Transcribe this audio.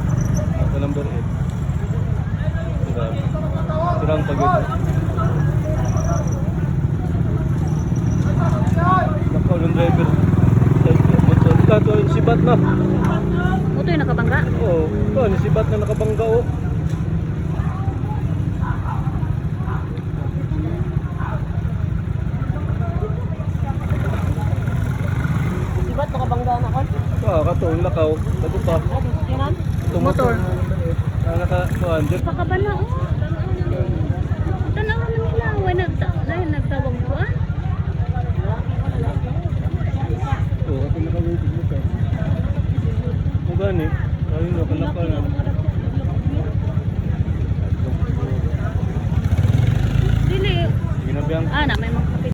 Ito number 8. Sirang pagod. Nakaw ng driver. Motor. Ito yung sibat na. Motor yung nakabangga? Oo. Ito yung sibat na nakabangga o. Sibat nakabangga na kon? Kato yung lakaw. Bago pa. Yan? Ito Motor. Nakatuan. Pakabana oh. Tanaw naman nila. Wala nagtawag ko ah. Oo, ako nakawaitig mo ka. Ano gani? Ayun, nakalaka na. Dili. Ginabiyang. Na may mga